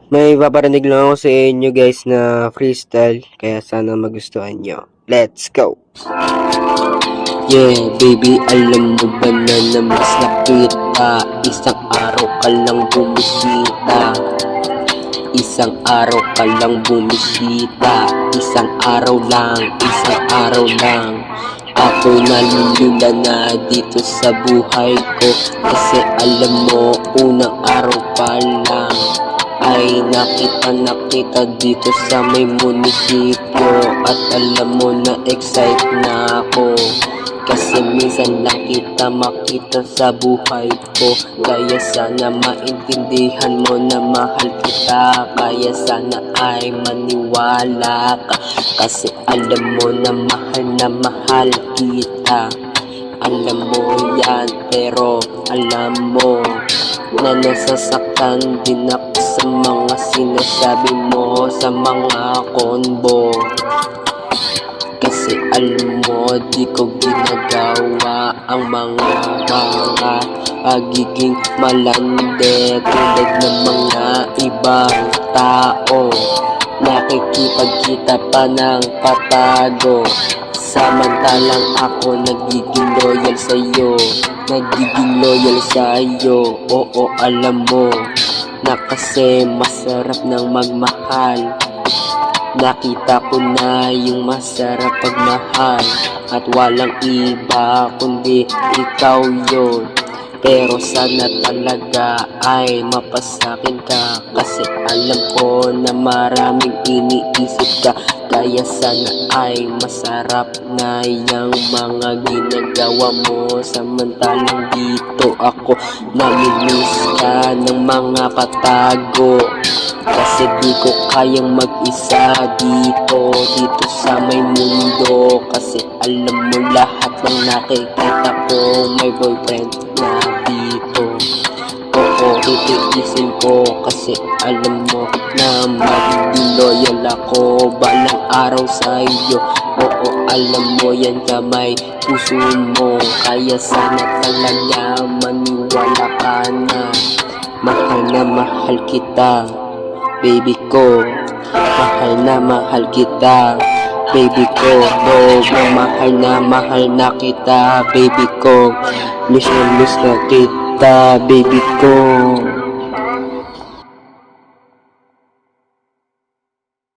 May paparinig lang ako sa inyo guys na freestyle, kaya sana magustuhan nyo. Let's go! Yeah, baby, alam mo ba na mas nakita? Isang araw ka lang bumisita. Isang araw ka lang bumisita. Isang araw lang, isang araw lang. Ako'y nalulula na dito sa buhay ko. Kasi alam mo, unang araw pa lang ay nakita dito sa may munisipyo. At alam mo na excite na ako, kasi minsan lang kita makita sa buhay ko. Kaya sana maintindihan mo na mahal kita. Kaya sana ay maniwala ka, kasi alam mo na mahal kita. Alam mo yan, pero alam mo na nasasaktan din ako sa mga sinasabi mo sa mga konbo. Kasi alam mo, di ko ginagawa ang mga pagiging malandi tulad ng mga ibang tao. Nakikipagkita pa ng patago, samantalang ako nagiging loyal sa'yo. Nagiging loyal sa'yo, oo alam mo na kasi masarap ng magmahal. Nakita ko na yung masarap pagmahal, at walang iba kundi ikaw yun. Pero sana talaga ay mapasakin ka, kasi alam ko na maraming iniisip ka. Kaya sana ay masarap na yung mga ginagawa mo, samantalang dito ako namimiss ka ng mga patago. Kasi di ko kayang mag-isa dito sa may mundo. Kasi alam mo lahat ng nakikita ko, may boyfriend na dito. Oo, titiisin ko kasi alam mo na magiging loyal ako balang araw sa iyo. Oo, alam mo yan sa may puso mo. Kaya sana talaga maniwala ka na mahal kita, baby ko. Mahal kita, baby ko. Mahal na kita, baby ko. Miss na kita, baby ko.